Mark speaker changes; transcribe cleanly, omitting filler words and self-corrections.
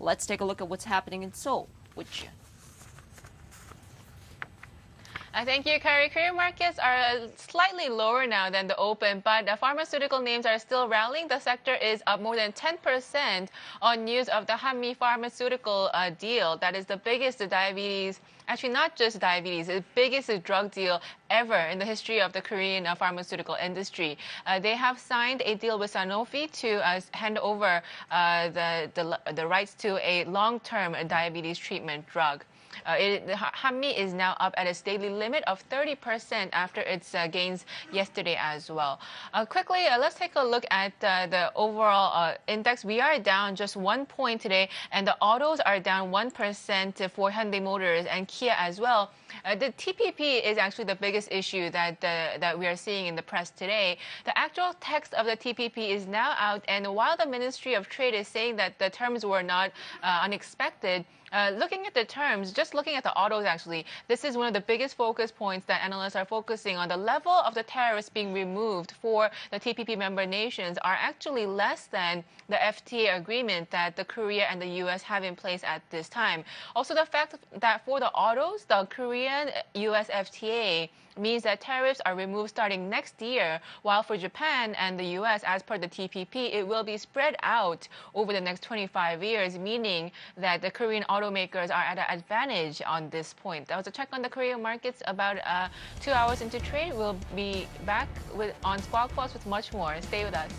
Speaker 1: Let's take a look at what's happening in Seoul with June.
Speaker 2: Thank you, Carrie. Korean markets are slightly lower now than the open, but the pharmaceutical names are still rallying. The sector is up more than 10% on news of the Hanmi Pharmaceutical deal. That is the biggest diabetes, actually not just diabetes, the biggest drug deal ever in the history of the Korean pharmaceutical industry. They have signed a deal with Sanofi to hand over the rights to a long-term diabetes treatment drug. Hanmi is now up at its daily limit of 30% after its gains yesterday as well. Quickly, let's take a look at the overall index. We are down just 1 point today, and the autos are down 1% for Hyundai Motors and Kia as well. The TPP is actually the biggest issue that we are seeing in the press today. The actual text of the TPP is now out, and while the Ministry of Trade is saying that the terms were not unexpected, looking at the terms, just looking at the autos actually, this is one of the biggest focus points that analysts are focusing on. The level of the tariffs being removed for the TPP member nations are actually less than the FTA agreement that the Korea and the US have in place at this time. Also, the fact that for the autos, the Korean-US FTA means that tariffs are removed starting next year, while for Japan and the US, as per the TPP, it will be spread out over the next 25 years, meaning that the Korean automakers are at an advantage on this point. That was a check on the Korean markets about 2 hours into trade. We'll be back on Squawk Plus with much more. Stay with us.